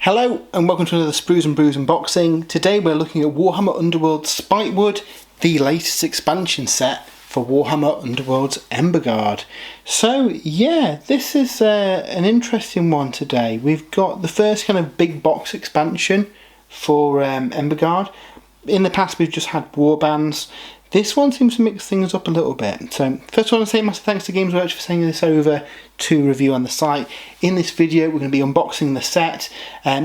Hello and welcome to another Sprues and Brews unboxing. Today we're looking at Warhammer Underworlds Spitewood, the latest expansion set for Warhammer Underworlds Embergard. So yeah, this is an interesting one today. We've got the first kind of big box expansion for Embergard. In the past we've just had warbands. This one seems to mix things up a little bit. So first I want to say massive thanks to Games Workshop for sending this over to review on the site. In this video we're going to be unboxing the set,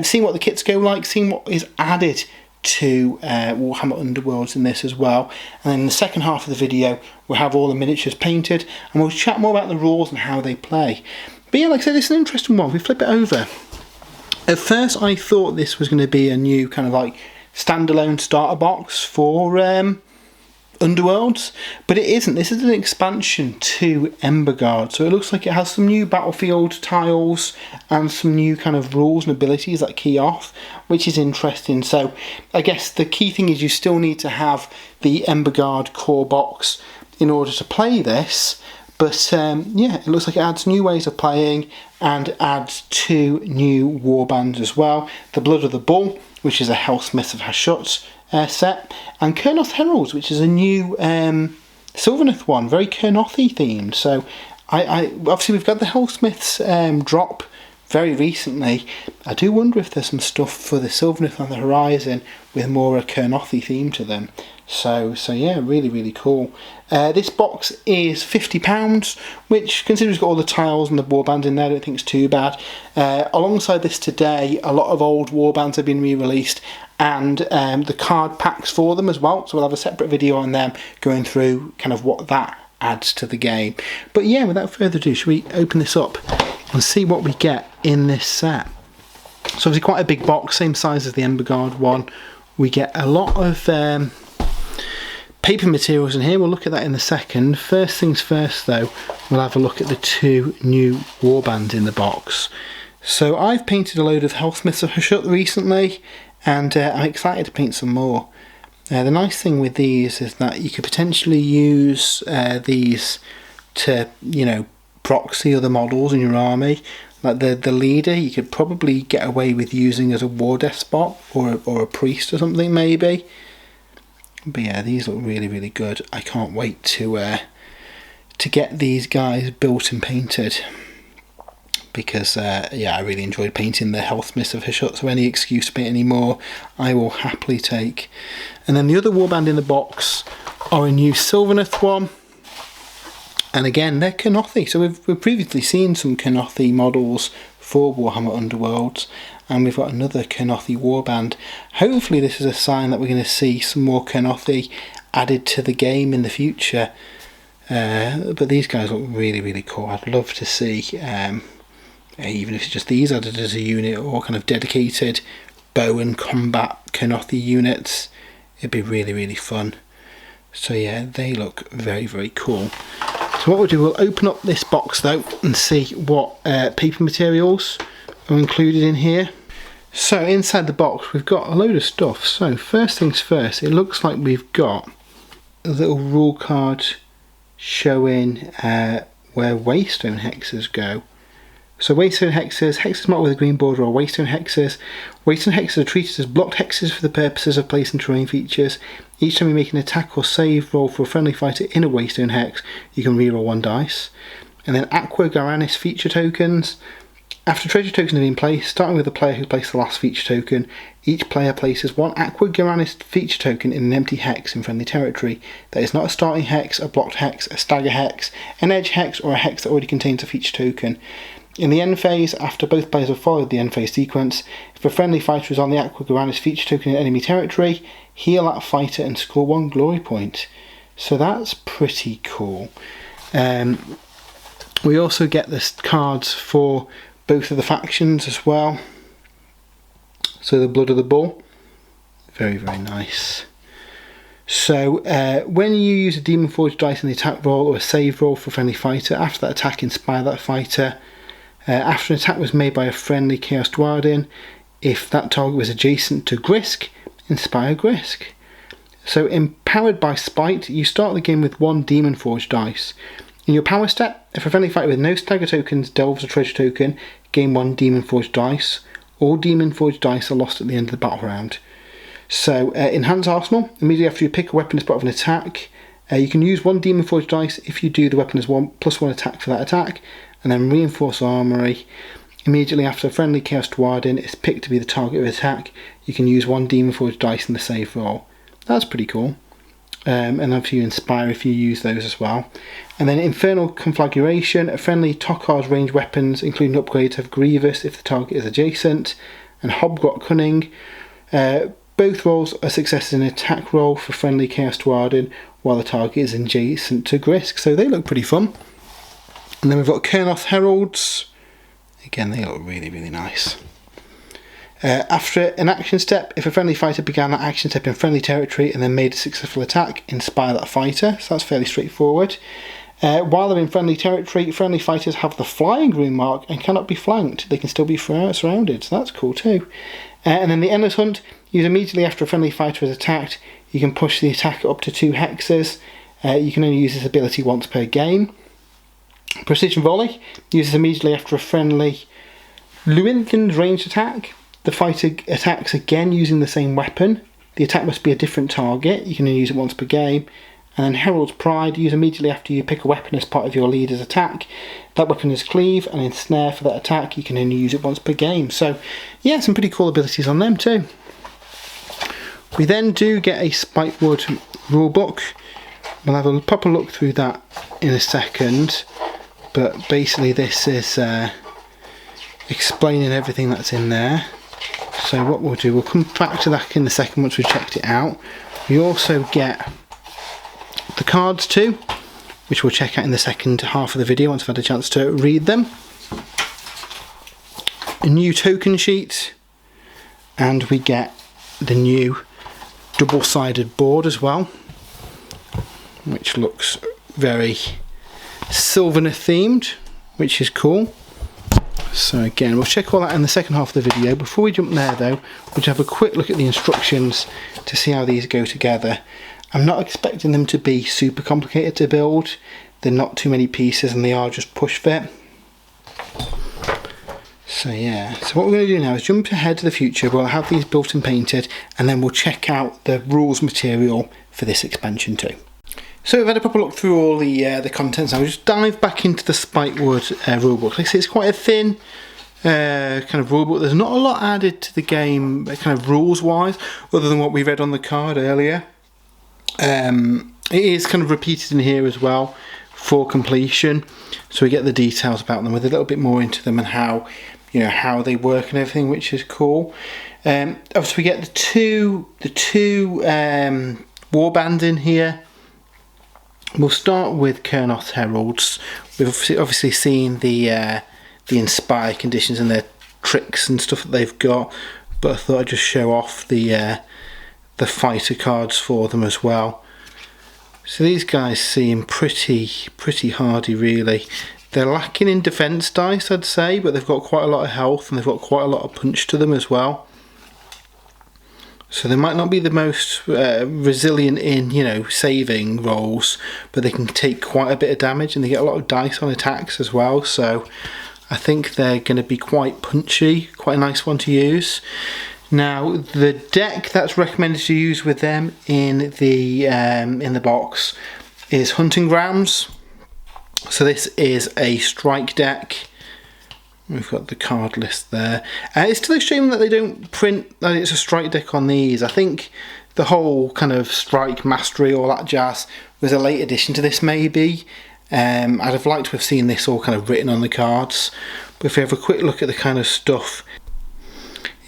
seeing what the kits go like, seeing what is added to Warhammer Underworlds in this as well. And then in the second half of the video we'll have all the miniatures painted and we'll chat more about the rules and how they play. But yeah, like I said, this is an interesting one. If we flip it over, at first I thought this was going to be a new kind of like standalone starter box for Underworlds, but it isn't. This is an expansion to Embergard, so it looks like it has some new battlefield tiles and some new kind of rules and abilities that key off, which is interesting. So I guess the key thing is you still need to have the Embergard core box in order to play this, but yeah, it looks like it adds new ways of playing and adds 2 new warbands as well. The Blood of the Bull, which is a Helsmiths of Hashut set, and Kurnothi Heralds, which is a new Sylvaneth one, very Kurnothi themed. So I obviously we've got the Helsmiths drop very recently. I do wonder if there's some stuff for the Sylvaneth on the horizon with more a Kurnothi theme to them. So yeah, really cool. This box is £50, which considering it's got all the tiles and the warbands in there, I don't think it's too bad. Alongside this today, a lot of old warbands have been re-released, and the card packs for them as well, so we'll have a separate video on them going through kind of what that adds to the game. But yeah, without further ado, should we open this up and see what we get in this set? So obviously quite a big box, same size as the Embergard one. We get a lot of paper materials in here. We'll look at that in a second. First things first though, we'll have a look at the 2 new warbands in the box. So I've painted a load of Helsmiths of Hashut recently, and I'm excited to paint some more. The nice thing with these is that you could potentially use these to, you know, proxy other models in your army. Like the leader, you could probably get away with using as a war despot or a priest or something maybe. But yeah, these look really good. I can't wait to get these guys built and painted, because yeah, I really enjoyed painting the Helsmiths of Hashut, so any excuse to paint any more I will happily take. And then the other warband in the box are a new Sylvaneth one, and again they're Kurnothi. So we've previously seen some Kurnothi models for Warhammer Underworlds, and we've got another Kurnothi warband. Hopefully this is a sign that we're going to see some more Kurnothi added to the game in the future. But these guys look really cool. I'd love to see even if it's just these added as a unit, or kind of dedicated bow and combat Kurnothi units. It'd be really fun. So yeah, they look very cool. So what we'll do, we'll open up this box though and see what paper materials are included in here. So inside the box we've got a load of stuff. So first things first, it looks like we've got a little rule card showing where Waystone hexes go. So Waystone hexes marked with a green border, are Waystone hexes. Waystone hexes are treated as blocked hexes for the purposes of place and terrain features. Each time you make an attack or save roll for a friendly fighter in a Waystone hex, you can reroll 1 dice. And then Aqua Garanis feature tokens. After treasure tokens have been placed, starting with the player who placed the last feature token, each player places 1 Aqua Garanis feature token in an empty hex in friendly territory that is not a starting hex, a blocked hex, a stagger hex, an edge hex, or a hex that already contains a feature token. In the end phase, after both players have followed the end phase sequence, if a friendly fighter is on the Aqua Garanis feature token in enemy territory, heal that fighter and score 1 glory point. So that's pretty cool. We also get the cards for both of the factions as well. So the Blood of the Bull, very nice. So when you use a Demon Forge dice in the attack roll or a save roll for a friendly fighter, after that attack inspire that fighter. After an attack was made by a friendly Chaos Dwarden, if that target was adjacent to Grisk, inspire Grisk. So empowered by Spite, you start the game with 1 Demon Forge dice. In your power step, if a friendly fighter with no stagger tokens delves a treasure token, gain 1 Demon Forge dice, All Demon Forged dice are lost at the end of the battle round. So, Enhance Arsenal. Immediately after you pick a weapon as part of an attack, you can use 1 Demon Forged dice if you do the weapon as +1 attack for that attack. And then Reinforce Armoury. Immediately after a friendly Chaos Dwarden is picked to be the target of attack, you can use 1 Demon Forged dice in the save roll. That's pretty cool. And obviously you Inspire if you use those as well. And then Infernal Conflagration. A friendly Tokhar's ranged weapons, including upgrades, have Grievous if the target is adjacent. And Hobgrot Cunning. Both rolls are successes in an attack roll for friendly Chaos Dwarden, while the target is adjacent to Grisk. So they look pretty fun. And then we've got Kurnothi Heralds. Again, they look really, really nice. After an action step, if a friendly fighter began that action step in friendly territory and then made a successful attack, inspire that fighter. So that's fairly straightforward. While they're in friendly territory, friendly fighters have the flying rune mark and cannot be flanked. They can still be surrounded, so that's cool too. And then the Endless Hunt, used immediately after a friendly fighter is attacked. You can push the attacker up to 2 hexes. You can only use this ability once per game. Precision Volley, uses immediately after a friendly Luinthin's ranged attack. The fighter attacks again using the same weapon. The attack must be a different target. You can only use it once per game. And then Herald's Pride, use immediately after you pick a weapon as part of your leader's attack. That weapon is Cleave and Ensnare for that attack. You can only use it once per game. So yeah, some pretty cool abilities on them too. We then do get a Spitewood rulebook. We'll have a proper look through that in a second. But basically this is explaining everything that's in there. So what we'll do, we'll come back to that in a second once we've checked it out. We also get the cards too, which we'll check out in the second half of the video once I've had a chance to read them. A new token sheet, and we get the new double-sided board as well, which looks very Sylvaner themed, which is cool. So again, we'll check all that in the second half of the video. Before we jump there though, we'll just have a quick look at the instructions to see how these go together. I'm not expecting them to be super complicated to build. They're not too many pieces and they are just push fit. So yeah, so what we're going to do now is jump ahead to the future. We'll have these built and painted, and then we'll check out the rules material for this expansion too. So we've had a proper look through all the contents. I'll just dive back into the Spitewood rulebook. Like I say, it's quite a thin kind of rulebook. There's not a lot added to the game, kind of rules-wise, other than what we read on the card earlier. It is kind of repeated in here as well for completion, so we get the details about them with a little bit more into them and how, you know, how they work and everything, which is cool. Obviously, we get the two warbands in here. We'll start with Kurnothi Heralds. We've obviously seen the Inspire conditions and their tricks and stuff that they've got, but I thought I'd just show off the fighter cards for them as well. So these guys seem pretty hardy really. They're lacking in defense dice, I'd say, but they've got quite a lot of health and they've got quite a lot of punch to them as well. So they might not be the most resilient in, you know, saving rolls, but they can take quite a bit of damage and they get a lot of dice on attacks as well. So I think they're going to be quite punchy, quite a nice one to use. Now the deck that's recommended to use with them in the box is Hunting Grounds. So this is a strike deck. We've got the card list there. It's still a shame that they don't print that it's a strike deck on these. I think the whole kind of strike mastery, all that jazz, was a late addition to this maybe. I'd have liked to have seen this all kind of written on the cards. But if we have a quick look at the kind of stuff,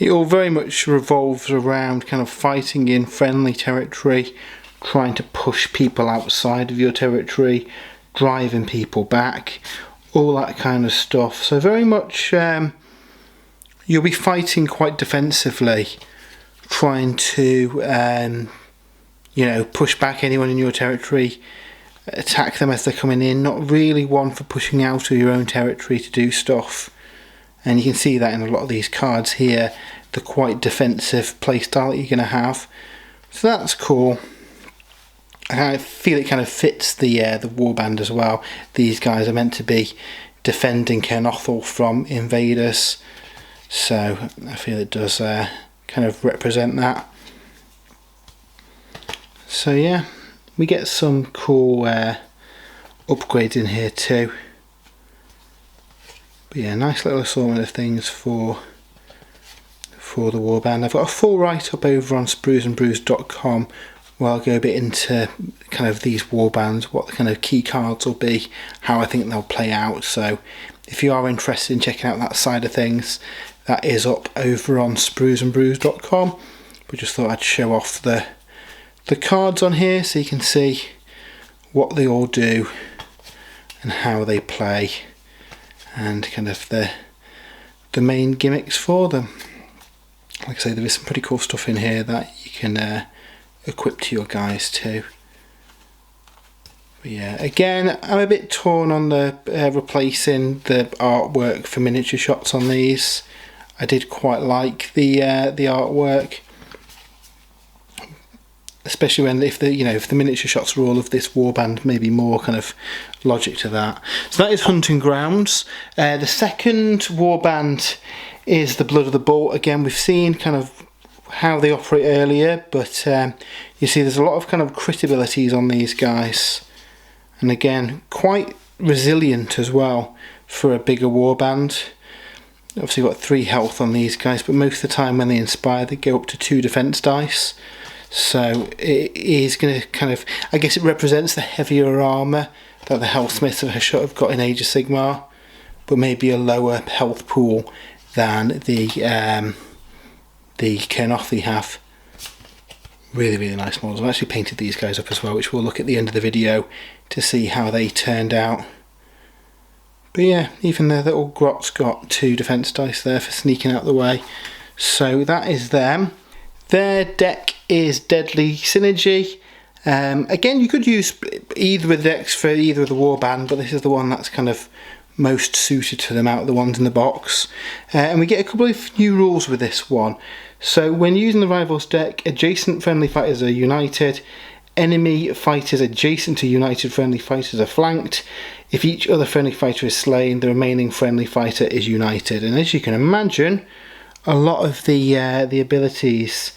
it all very much revolves around kind of fighting in friendly territory, trying to push people outside of your territory, driving people back, all that kind of stuff. So very much you'll be fighting quite defensively, trying to you know, push back anyone in your territory, attack them as they're coming in. Not really one for pushing out of your own territory to do stuff. And you can see that in a lot of these cards here, the quite defensive playstyle that you're going to have. So that's cool. I feel it kind of fits the warband as well. These guys are meant to be defending Kurnothi from invaders. so I feel it does kind of represent that. So yeah, we get some cool upgrades in here too. But yeah, nice little assortment of things for the warband. I've got a full write-up over on spruesandbrews.com where I'll go a bit into kind of these warbands, what the kind of key cards will be, how I think they'll play out. So if you are interested in checking out that side of things, that is up over on spruesandbrews.com. But just thought I'd show off the cards on here so you can see what they all do and how they play and kind of the main gimmicks for them. Like I say, there is some pretty cool stuff in here that you can equip to your guys too. But yeah, again, I'm a bit torn on the replacing the artwork for miniature shots on these. I did quite like the artwork, especially when if the miniature shots are all of this warband, maybe more kind of logic to that. So that is Hunting Grounds. The second warband is the Blood of the Bolt. Again, we've seen kind of how they operate earlier, but you see there's a lot of kind of crit abilities on these guys, and again quite resilient as well for a bigger warband. Obviously got 3 health on these guys, but most of the time when they inspire they go up to 2 defense dice. So it is going to kind of, I guess it represents the heavier armour that the Helsmiths of Hashut have got in Age of Sigmar, but maybe a lower health pool than the Kurnothi have. Really, really nice models. I've actually painted these guys up as well, which we'll look at the end of the video to see how they turned out. But yeah, even the little grot's got 2 defense dice there for sneaking out the way. So that is them. Their deck is Deadly Synergy. Again, you could use either of the decks for either of the warband, but this is the one that's kind of most suited to them out of the ones in the box. And we get a couple of new rules with this one. So when using the Rivals deck, adjacent friendly fighters are united, enemy fighters adjacent to united friendly fighters are flanked. If each other friendly fighter is slain, the remaining friendly fighter is united. And as you can imagine, a lot of the abilities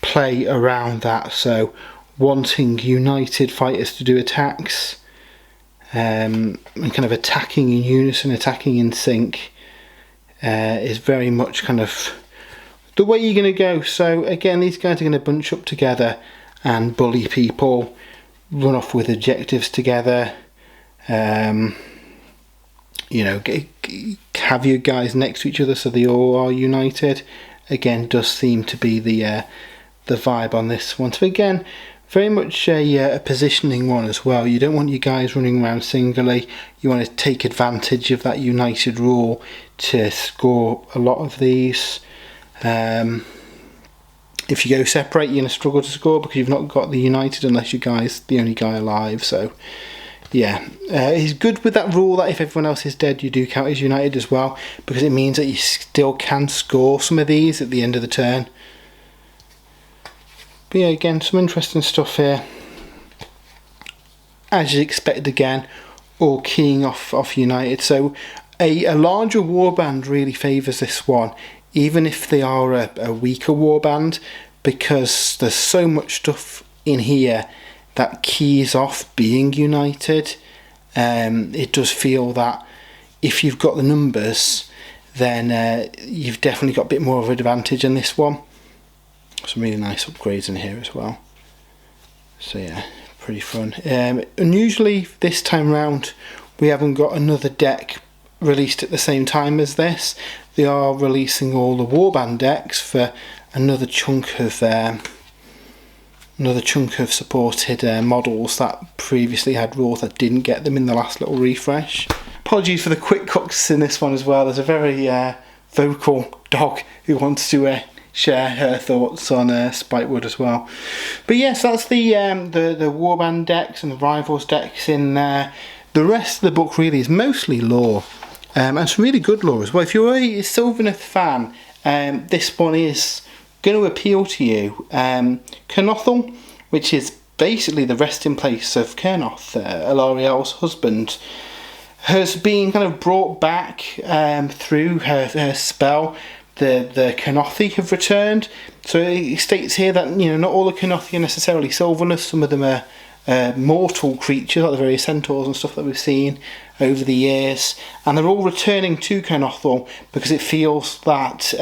play around that. So wanting united fighters to do attacks, and kind of attacking in unison, attacking in sync, is very much kind of the way you're going to go. So again, these guys are going to bunch up together and bully people, run off with objectives together, you know, have your guys next to each other so they all are united. Again, does seem to be the vibe on this one. So again, very much a positioning one as well. You don't want your guys running around singly. You want to take advantage of that united rule to score a lot of these. If you go separate, you're going to struggle to score because you've not got the united unless your guy's the only guy alive. So yeah, he's good with that rule that if everyone else is dead, you do count as united as well, because it means that you still can score some of these at the end of the turn. But yeah, again, some interesting stuff here. As you expect, again, all keying off united. So a larger warband really favours this one, even if they are a weaker warband, because there's so much stuff in here that keys off being united. It does feel that if you've got the numbers, then you've definitely got a bit more of an advantage in this one. Some really nice upgrades in here as well. So yeah, pretty fun. Unusually this time round we haven't got another deck released at the same time as this. They are releasing all the warband decks for another chunk of supported models that previously had rules that didn't get them in the last little refresh. Apologies for the quick cuts in this one as well. There's a very vocal dog who wants to share her thoughts on Spitewood as well. But yes, that's the warband decks and the Rivals decks in there. The rest of the book really is mostly lore, and some really good lore as well. If you're a Sylvaneth fan, this one is going to appeal to you. Kurnothi, which is basically the resting place of Kurnoth, Elariel's husband, has been kind of brought back through her spell the Kurnothi have returned. So it states here that, you know, not all the Kurnothi are necessarily Sylvaneth. Some of them are mortal creatures, like the various centaurs and stuff that we've seen over the years, and they're all returning to Kurnothi because it feels that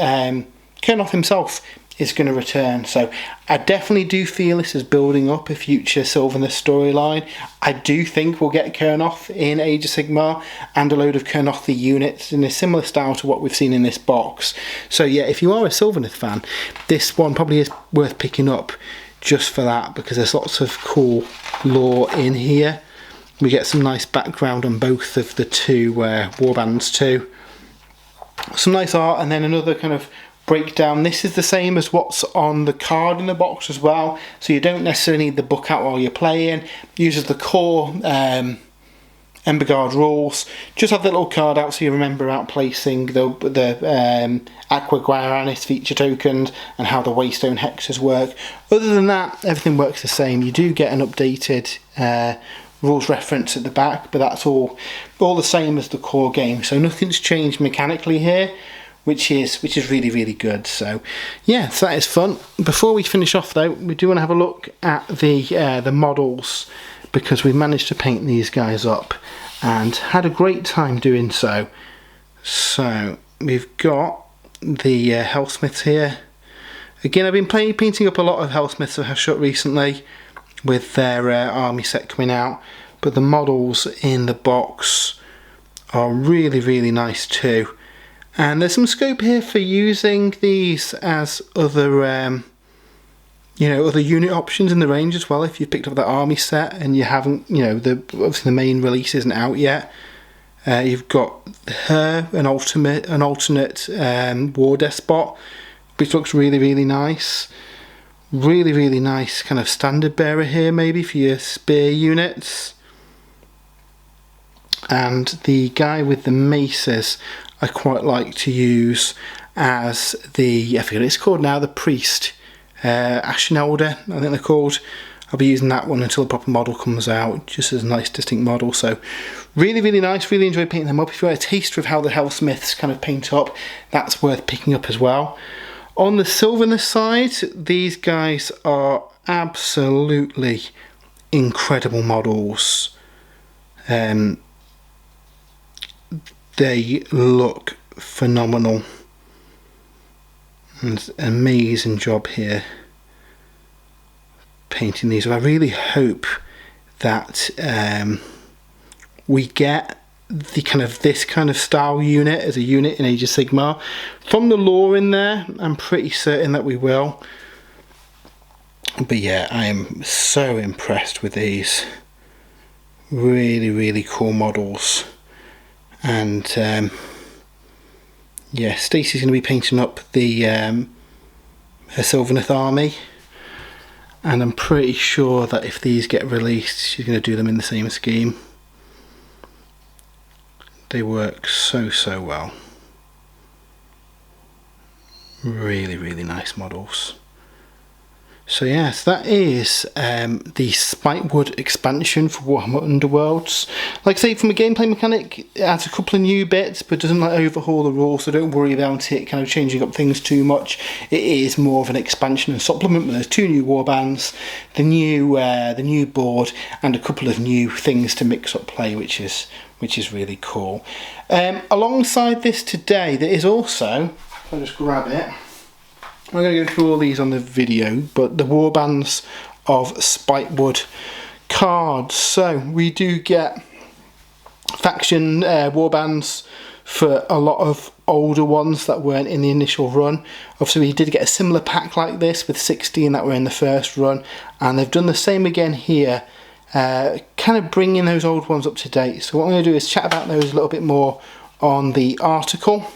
Kurnoth himself is going to return. So I definitely do feel this is building up a future Sylvaneth storyline. I do think we'll get Kurnoth in Age of Sigmar and a load of Kurnothi units in a similar style to what we've seen in this box. So yeah, if you are a Sylvaneth fan, this one probably is worth picking up just for that, because there's lots of cool lore in here. We get some nice background on both of the two warbands too. Some nice art, and then another kind of breakdown. This is the same as what's on the card in the box as well, so you don't necessarily need the book out while you're playing. Uses the core Embergard rules. Just have the little card out so you remember about placing the Aqua Guaranis feature tokens and how the Waystone hexes work. Other than that, everything works the same. You do get an updated rules reference at the back, but that's all the same as the core game, so nothing's changed mechanically here, which is really, really good. So yeah, so that is fun. Before we finish off though, we do want to have a look at the models, because we managed to paint these guys up and had a great time doing so. So we've got the Helsmiths here. Again, I've been painting up a lot of Helsmiths of Hashut recently with their army set coming out, but the models in the box are really, really nice too. And there's some scope here for using these as other you know, other unit options in the range as well. If you've picked up that army set and you haven't, you know, obviously the main release isn't out yet, you've got her, an alternate war despot, which looks really, really nice. Really, really nice kind of standard bearer here, maybe for your spear units. And the guy with the maces I quite like to use as the, I forget what it's called now, the priest, Ashen Elder, I think they're called. I'll be using that one until the proper model comes out, just as a nice distinct model. So really, really nice, really enjoy painting them up. If you want a taster of how the Helsmiths kind of paint up, that's worth picking up as well. On the Sylvaneth side, these guys are absolutely incredible models. They look phenomenal. And an amazing job here painting these. I really hope that we get this kind of style unit as a unit in Age of Sigmar. From the lore in there, I'm pretty certain that we will. But yeah, I am so impressed with these. Really, really cool models. And yeah, Stacey's going to be painting up the her Sylvaneth army, and I'm pretty sure that if these get released, she's going to do them in the same scheme. They work so well. Really, really nice models. So yes, that is the Spitewood expansion for Warhammer Underworlds. Like I say, from a gameplay mechanic, it adds a couple of new bits, but doesn't like overhaul the rules, so don't worry about it kind of changing up things too much. It is more of an expansion and supplement, but there's 2 new warbands, the new board, and a couple of new things to mix up play, which is really cool. Alongside this today, there is also, if I just grab it, I'm going to go through all these on the video, but the warbands of Spitewood cards. So we do get faction warbands for a lot of older ones that weren't in the initial run. Obviously we did get a similar pack like this with 16 that were in the first run, and they've done the same again here, kind of bringing those old ones up to date. So what I'm going to do is chat about those a little bit more on the article.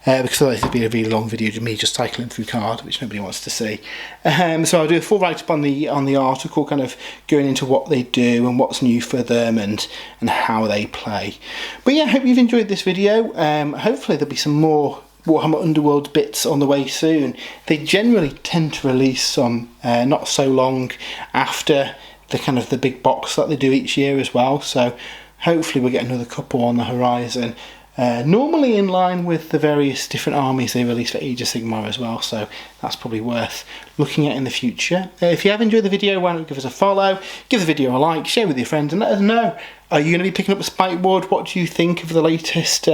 Because otherwise it'd be a really long video of me just cycling through cards, which nobody wants to see. So I'll do a full write-up on the article, kind of going into what they do and what's new for them and how they play. But yeah, I hope you've enjoyed this video. Hopefully there'll be some more Warhammer Underworld bits on the way soon. They generally tend to release some not so long after the big box that they do each year as well. So hopefully we'll get another couple on the horizon. normally in line with the various different armies they release for Age of Sigmar as well, so that's probably worth looking at in the future. If you have enjoyed the video, why not give us a follow, give the video a like, share with your friends, and let us know, are you going to be picking up a Spitewood? What do you think of the latest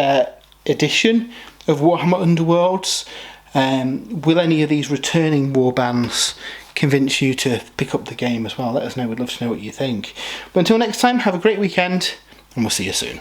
edition of Warhammer Underworlds? Will any of these returning warbands convince you to pick up the game as well? Let us know, we'd love to know what you think. But until next time, have a great weekend, and we'll see you soon.